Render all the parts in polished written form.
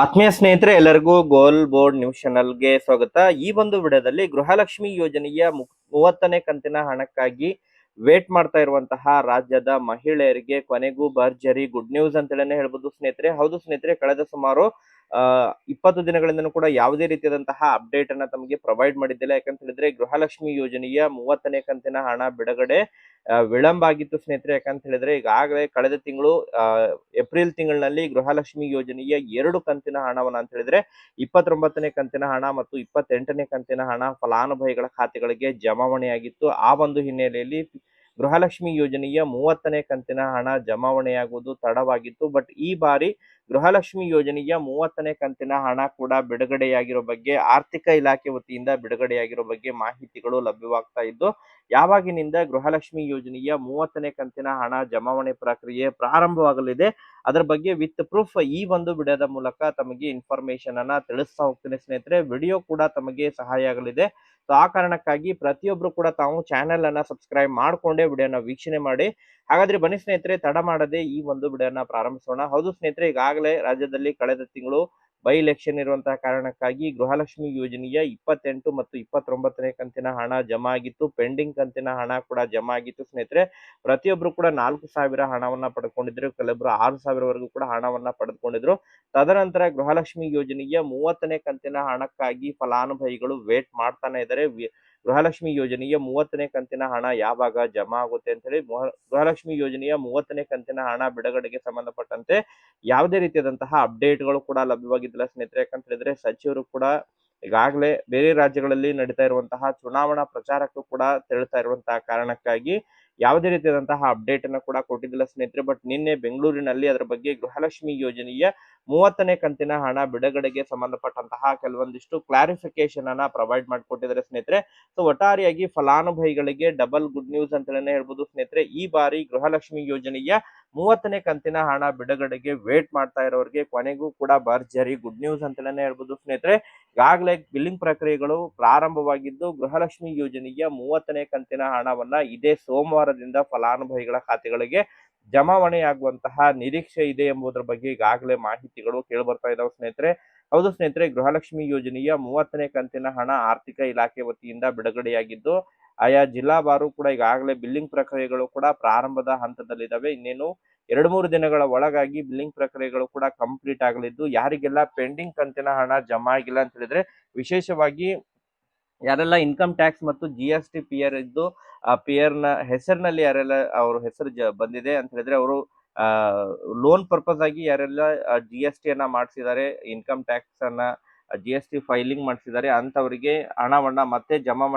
ಆತ್ಮೀಯ ಸ್ನೇಹಿತರೆ, ಎಲ್ಲರಿಗೂ ಗೋಲ್ ಬೋರ್ಡ್ ನ್ಯೂಸ್ ಚಾನಲ್ಗೆ ಸ್ವಾಗತ. ಈ ಒಂದು ವಿಡಿಯೋದಲ್ಲಿ ಗೃಹಲಕ್ಷ್ಮಿ ಯೋಜನೆಯ 30ನೇ ಕಂತಿನ ಹಣಕ್ಕಾಗಿ ವೇಟ್ ಮಾಡ್ತಾ ಇರುವಂತಹ ರಾಜ್ಯದ ಮಹಿಳೆಯರಿಗೆ ಕೊನೆಗೂ ಭರ್ಜರಿ ಗುಡ್ ನ್ಯೂಸ್ ಅಂತೇಳಿ ಹೇಳ್ಬೋದು ಸ್ನೇಹಿತರೆ. ಹೌದು ಸ್ನೇಹಿತರೆ, ಕಳೆದ ಸುಮಾರು 20 ದಿನಗಳಿಂದನೂ ಕೂಡ ಯಾವುದೇ ರೀತಿಯಾದಂತಹ ಅಪ್ಡೇಟ್ ಅನ್ನ ತಮಗೆ ಪ್ರೊವೈಡ್ ಮಾಡಿದ್ದಿಲ್ಲ. ಯಾಕಂತ ಹೇಳಿದ್ರೆ ಗೃಹಲಕ್ಷ್ಮಿ ಯೋಜನೆಯ 30ನೇ ಕಂತಿನ ಹಣ ಬಿಡುಗಡೆ ವಿಳಂಬ ಆಗಿತ್ತು ಸ್ನೇಹಿತರೆ. ಯಾಕಂತ ಹೇಳಿದ್ರೆ ಈಗಾಗಲೇ ಕಳೆದ ತಿಂಗಳು ಏಪ್ರಿಲ್ ತಿಂಗಳಿನಲ್ಲಿ ಗೃಹಲಕ್ಷ್ಮಿ ಯೋಜನೆಯ 2 ಕಂತಿನ ಹಣವನ್ನ ಅಂತ ಹೇಳಿದ್ರೆ 29ನೇ ಕಂತಿನ ಹಣ ಮತ್ತು 28ನೇ ಕಂತಿನ ಹಣ ಫಲಾನುಭವಿಗಳ ಖಾತೆಗಳಿಗೆ ಜಮಾವಣೆಯಾಗಿತ್ತು. ಆ ಒಂದು ಹಿನ್ನೆಲೆಯಲ್ಲಿ ಗೃಹಲಕ್ಷ್ಮಿ ಯೋಜನೆಯ 30ನೇ ಕಂತಿನ ಹಣ ಜಮಾವಣೆಯಾಗುವುದು ತಡವಾಗಿತ್ತು. ಬಟ್ ಈ ಬಾರಿ ಗೃಹಲಕ್ಷ್ಮಿ ಯೋಜನೆಯ 30ನೇ ಕಂತಿನ ಹಣ ಕೂಡ ಬಿಡುಗಡೆಯಾಗಿರೋ ಬಗ್ಗೆ ಆರ್ಥಿಕ ಇಲಾಖೆ ವತಿಯಿಂದ ಬಿಡುಗಡೆಯಾಗಿರೋ ಬಗ್ಗೆ ಮಾಹಿತಿಗಳು ಲಭ್ಯವಾಗ್ತಾ ಇದ್ದು, ಯಾವಾಗಿನಿಂದ ಗೃಹಲಕ್ಷ್ಮಿ ಯೋಜನೆಯ 30ನೇ ಕಂತಿನ ಹಣ ಜಮಾವಣೆ ಪ್ರಕ್ರಿಯೆ ಪ್ರಾರಂಭವಾಗಲಿದೆ ಅದರ ಬಗ್ಗೆ ವಿತ್ ಪ್ರೂಫ್ ಈ ಒಂದು ವಿಡಿಯೋದ ಮೂಲಕ ತಮಗೆ ಇನ್ಫಾರ್ಮೇಶನ್ ಅನ್ನ ತಿಳಿಸ್ತಾ ಹೋಗ್ತೀನಿ ಸ್ನೇಹಿತರೆ. ವಿಡಿಯೋ ಕೂಡ ತಮಗೆ ಸಹಾಯ ಆಗಲಿದೆ. ಸೊ ಆ ಕಾರಣಕ್ಕಾಗಿ ಪ್ರತಿಯೊಬ್ರು ಕೂಡ ತಾವು ಚಾನೆಲ್ ಅನ್ನ ಸಬ್ಸ್ಕ್ರೈಬ್ ಮಾಡ್ಕೊಂಡೇ ವಿಡಿಯೋನ ವೀಕ್ಷಣೆ ಮಾಡಿ. ಹಾಗಾದ್ರೆ ಬನ್ನಿ ಸ್ನೇಹಿತರೆ, ತಡ ಮಾಡದೆ ಈ ಒಂದು ವಿಡಿಯೋನ ಪ್ರಾರಂಭಿಸೋಣ. ಹೌದು ಸ್ನೇಹಿತರೆ, ಈಗಾಗಲೇ ರಾಜ್ಯದಲ್ಲಿ ಕಳೆದ ತಿಂಗಳು ಬೈ ಎಲೆಕ್ಷನ್ ಇರುವಂತಹ ಕಾರಣಕ್ಕಾಗಿ ಗೃಹಲಕ್ಷ್ಮಿ ಯೋಜನೆಯ 28 ಮತ್ತು 29ನೇ ಕಂತಿನ ಹಣ ಜಮಾ ಆಗಿತ್ತು. ಪೆಂಡಿಂಗ್ ಕಂತಿನ ಹಣ ಕೂಡ ಜಮಾ ಆಗಿತ್ತು ಸ್ನೇಹಿತರೆ. ಪ್ರತಿಯೊಬ್ರು ಕೂಡ 4,000 ಹಣವನ್ನ ಪಡೆದುಕೊಂಡಿದ್ರು, ಕೆಲವೊಬ್ರು 6,000 ಕೂಡ ಹಣವನ್ನ ಪಡೆದುಕೊಂಡಿದ್ರು. ತದನಂತರ ಗೃಹಲಕ್ಷ್ಮಿ ಯೋಜನೆಯ 30ನೇ ಕಂತಿನ ಹಣಕ್ಕಾಗಿ ಫಲಾನುಭವಿಗಳು ವೇಟ್ ಮಾಡ್ತಾನೆ ಇದ್ದಾರೆ. ಗೃಹಲಕ್ಷ್ಮಿ ಯೋಜನೆಯ 30ನೇ ಕಂತಿನ ಹಣ ಯಾವಾಗ ಜಮಾ ಆಗುತ್ತೆ ಅಂತ ಹೇಳಿ ಗೃಹಲಕ್ಷ್ಮಿ ಯೋಜನೆಯ 30ನೇ ಕಂತಿನ ಹಣ ಬಿಡುಗಡೆಗೆ ಸಂಬಂಧಪಟ್ಟಂತೆ ಯಾವುದೇ ರೀತಿಯಾದಂತಹ ಅಪ್ಡೇಟ್ಗಳು ಕೂಡ ಲಭ್ಯವಾಗಿದ್ದಿಲ್ಲ ಸ್ನೇಹಿತರೆ. ಯಾಕಂತ ಹೇಳಿದ್ರೆ ಸಚಿವರು ಕೂಡ ಈಗಾಗಲೇ ಬೇರೆ ರಾಜ್ಯಗಳಲ್ಲಿ ನಡೀತಾ ಇರುವಂತಹ ಚುನಾವಣಾ ಪ್ರಚಾರಕ್ಕೂ ಕೂಡ ತೆರಳುತ್ತಾ ಇರುವಂತಹ ಕಾರಣಕ್ಕಾಗಿ ಯಾವುದೇ ರೀತಿಯಾದಂತಹ ಅಪ್ಡೇಟ್ ಅನ್ನು ಕೂಡ ಕೊಟ್ಟಿದ್ದಿಲ್ಲ ಸ್ನೇಹಿತರೆ. ಬಟ್ ನಿನ್ನೆ ಬೆಂಗಳೂರಿನಲ್ಲಿ ಅದರ ಬಗ್ಗೆ ಗೃಹಲಕ್ಷ್ಮಿ ಯೋಜನೆಯ 30ನೇ ಕಂತಿನ ಹಣ ಬಿಡುಗಡೆಗೆ ಸಂಬಂಧಪಟ್ಟಂತಹ ಕೆಲವೊಂದಿಷ್ಟು ಕ್ಲಾರಿಫಿಕೇಶನ್ ಅನ್ನ ಪ್ರೊವೈಡ್ ಮಾಡಿಕೊಟ್ಟಿದ್ದಾರೆ ಸ್ನೇಹಿತರೆ. ಸೊ ಒಟ್ಟಾರೆಯಾಗಿ ಫಲಾನುಭವಿಗಳಿಗೆ ಡಬಲ್ ಗುಡ್ ನ್ಯೂಸ್ ಅಂತಲೇ ಹೇಳ್ಬೋದು ಸ್ನೇಹಿತರೆ. ಈ ಬಾರಿ ಗೃಹಲಕ್ಷ್ಮಿ ಯೋಜನೆಯ 30ನೇ ಕಂತಿನ ಹಣ ಬಿಡುಗಡೆಗೆ ವೇಟ್ ಮಾಡ್ತಾ ಇರೋರಿಗೆ ಕೊನೆಗೂ ಕೂಡ ಭರ್ಜರಿ ಗುಡ್ ನ್ಯೂಸ್ ಅಂತಲೇ ಹೇಳ್ಬೋದು ಸ್ನೇಹಿತರೆ. ಈಗಾಗಲೇ ಬಿಲ್ಲಿಂಗ್ ಪ್ರಕ್ರಿಯೆಗಳು ಪ್ರಾರಂಭವಾಗಿದ್ದು, ಗೃಹಲಕ್ಷ್ಮಿ ಯೋಜನೆಯ 30ನೇ ಕಂತಿನ ಹಣವನ್ನ ಇದೇ ಸೋಮವಾರದಿಂದ ಫಲಾನುಭವಿಗಳ ಖಾತೆಗಳಿಗೆ ಜಮಾವಣೆಯಾಗುವಂತಹ ನಿರೀಕ್ಷೆ ಇದೆ ಎಂಬುದರ ಬಗ್ಗೆ ಈಗಾಗಲೇ ಮಾಹಿತಿಗಳು ಕೇಳಿಬರ್ತಾ ಇದಾವೆ ಸ್ನೇಹಿತರೆ. ಹೌದು ಸ್ನೇಹಿತರೆ, ಗೃಹಲಕ್ಷ್ಮಿ ಯೋಜನೆಯ 30ನೇ ಕಂತಿನ ಹಣ ಆರ್ಥಿಕ ಇಲಾಖೆ ವತಿಯಿಂದ ಬಿಡುಗಡೆಯಾಗಿದ್ದು, ಆಯಾ ಜಿಲ್ಲಾವಾರು ಕೂಡ ಈಗಾಗಲೇ ಬಿಲ್ಲಿಂಗ್ ಪ್ರಕ್ರಿಯೆಗಳು ಕೂಡ ಪ್ರಾರಂಭದ ಹಂತದಲ್ಲಿದ್ದಾವೆ. ಇನ್ನೇನು 2-3 ದಿನಗಳ ಒಳಗಾಗಿ ಬಿಲ್ಲಿಂಗ್ ಪ್ರಕ್ರಿಯೆಗಳು ಕೂಡ ಕಂಪ್ಲೀಟ್ ಆಗಲಿದ್ದು, ಯಾರಿಗೆಲ್ಲ ಪೆಂಡಿಂಗ್ ಕಂತಿನ ಹಣ ಜಮಾ ಆಗಿಲ್ಲ ಅಂತ ಹೇಳಿದ್ರೆ ವಿಶೇಷವಾಗಿ ಯಾರೆಲ್ಲ ಇನ್ಕಮ್ ಟ್ಯಾಕ್ಸ್ ಮತ್ತು GST ಪಿಯರ್ ಇದ್ದು ಆ ಪಿಯರ್ ನ ಹೆಸರಿನಲ್ಲಿ ಯಾರೆಲ್ಲ ಅವ್ರ ಹೆಸರು ಬಂದಿದೆ ಅಂತ ಹೇಳಿದ್ರೆ ಅವರು ಲೋನ್ ಪರ್ಪಸ್ ಆಗಿ ಯಾರೆಲ್ಲ GST ಅನ್ನ ಮಾಡಿಸಿದ್ದಾರೆ, ಇನ್ಕಮ್ ಟ್ಯಾಕ್ಸ್ ಅನ್ನ GST ಫೈಲಿಂಗ್ ಮಾಡಿಸಿದ್ದಾರೆ ಅಂತವರಿಗೆ ಹಣವನ್ನ ಮತ್ತೆ ಜಮಾ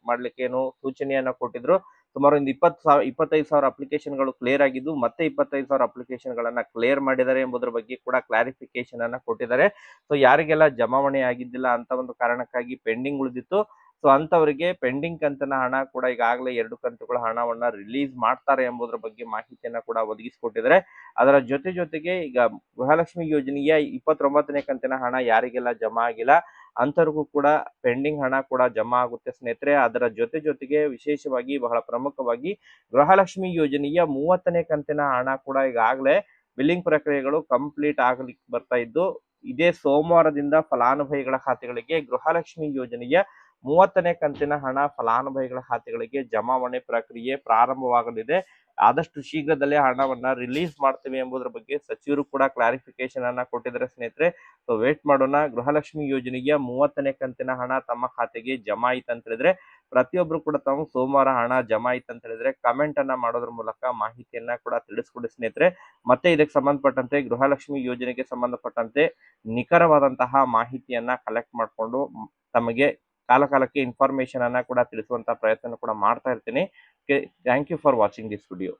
ಮಾಡ್ಲಿಕ್ಕೆ ಏನು ಸೂಚನೆಯನ್ನ ಕೊಟ್ಟಿದ್ರು. ಸುಮಾರು ಒಂದು 25,000 ಅಪ್ಲಿಕೇಶನ್ಗಳು ಕ್ಲಿಯರ್ ಆಗಿದ್ದು, ಮತ್ತೆ 25,000 ಅಪ್ಲಿಕೇಶನ್ಗಳನ್ನ ಕ್ಲಿಯರ್ ಮಾಡಿದ್ದಾರೆ ಎಂಬುದರ ಬಗ್ಗೆ ಕೂಡ ಕ್ಲಾರಿಫಿಕೇಶನ್ ಅನ್ನ ಕೊಟ್ಟಿದ್ದಾರೆ. ಸೊ ಯಾರಿಗೆಲ್ಲ ಜಮಾವಣೆ ಆಗಿದ್ದಿಲ್ಲ ಅಂತ ಒಂದು ಕಾರಣಕ್ಕಾಗಿ ಪೆಂಡಿಂಗ್ ಉಳಿದಿತ್ತು, ಸೊ ಅಂತವರಿಗೆ ಪೆಂಡಿಂಗ್ ಕಂತಿನ ಹಣ ಕೂಡ ಈಗಾಗಲೇ 2 ಕಂತುಗಳ ಹಣವನ್ನ ರಿಲೀಸ್ ಮಾಡ್ತಾರೆ ಎಂಬುದರ ಬಗ್ಗೆ ಮಾಹಿತಿಯನ್ನ ಕೂಡ ಒದಗಿಸಿಕೊಟ್ಟಿದ್ದಾರೆ. ಅದರ ಜೊತೆಗೆ ಈಗ ಗೃಹಲಕ್ಷ್ಮಿ ಯೋಜನೆಯ 29ನೇ ಕಂತಿನ ಹಣ ಯಾರಿಗೆಲ್ಲ ಜಮಾ ಆಗಿಲ್ಲ ಅಂತವ್ರಿಗೂ ಕೂಡ ಪೆಂಡಿಂಗ್ ಹಣ ಕೂಡ ಜಮಾ ಆಗುತ್ತೆ ಸ್ನೇಹಿತರೆ. ಅದರ ಜೊತೆಗೆ ವಿಶೇಷವಾಗಿ ಬಹಳ ಪ್ರಮುಖವಾಗಿ ಗೃಹಲಕ್ಷ್ಮಿ ಯೋಜನೆಯ 30ನೇ ಕಂತಿನ ಹಣ ಕೂಡ ಈಗಾಗಲೇ ಬಿಲ್ಲಿಂಗ್ ಪ್ರಕ್ರಿಯೆಗಳು ಕಂಪ್ಲೀಟ್ ಆಗಲಿಕ್ಕೆ ಬರ್ತಾ ಇದ್ದು, ಇದೇ ಸೋಮವಾರದಿಂದ ಫಲಾನುಭವಿಗಳ ಖಾತೆಗಳಿಗೆ ಗೃಹಲಕ್ಷ್ಮಿ ಯೋಜನೆಯ 30ನೇ ಕಂತಿನ ಹಣ ಫಲಾನುಭವಿಗಳ ಖಾತೆಗಳಿಗೆ ಜಮಾವಣೆ ಪ್ರಕ್ರಿಯೆ ಪ್ರಾರಂಭವಾಗಲಿದೆ. ಆದಷ್ಟು ಶೀಘ್ರದಲ್ಲೇ ಹಣವನ್ನ ರಿಲೀಸ್ ಮಾಡ್ತೇವೆ ಎಂಬುದರ ಬಗ್ಗೆ ಸಚಿವರು ಕೂಡ ಕ್ಲಾರಿಫಿಕೇಶನ್ ಅನ್ನ ಕೊಟ್ಟಿದ್ದಾರೆ ಸ್ನೇಹಿತರೆ. ಸೊ ವೇಟ್ ಮಾಡೋಣ. ಗೃಹಲಕ್ಷ್ಮಿ ಯೋಜನೆಯ 30ನೇ ಕಂತಿನ ಹಣ ತಮ್ಮ ಖಾತೆಗೆ ಜಮಾ ಆಯ್ತು ಅಂತ ಹೇಳಿದ್ರೆ ಪ್ರತಿಯೊಬ್ರು ಕೂಡ ತಾವು ಸೋಮವಾರ ಹಣ ಜಮಾ ಆಯ್ತು ಅಂತ ಹೇಳಿದ್ರೆ ಕಮೆಂಟ್ ಅನ್ನ ಮಾಡೋದ್ರ ಮೂಲಕ ಮಾಹಿತಿಯನ್ನ ಕೂಡ ತಿಳಿಸ್ಕೊಡಿ ಸ್ನೇಹಿತರೆ. ಮತ್ತೆ ಇದಕ್ಕೆ ಸಂಬಂಧಪಟ್ಟಂತೆ ಗೃಹಲಕ್ಷ್ಮಿ ಯೋಜನೆಗೆ ಸಂಬಂಧಪಟ್ಟಂತೆ ನಿಖರವಾದಂತಹ ಮಾಹಿತಿಯನ್ನ ಕಲೆಕ್ಟ್ ಮಾಡಿಕೊಂಡು ತಮಗೆ ಕಾಲಕಾಲಕ್ಕೆ ಇನ್ಫಾರ್ಮೇಶನ್ ಅನ್ನ ಕೂಡ ತಿಳಿಸುವಂತಹ ಪ್ರಯತ್ನ ಕೂಡ ಮಾಡ್ತಾ ಇರ್ತೀನಿ. Thank you for watching this video.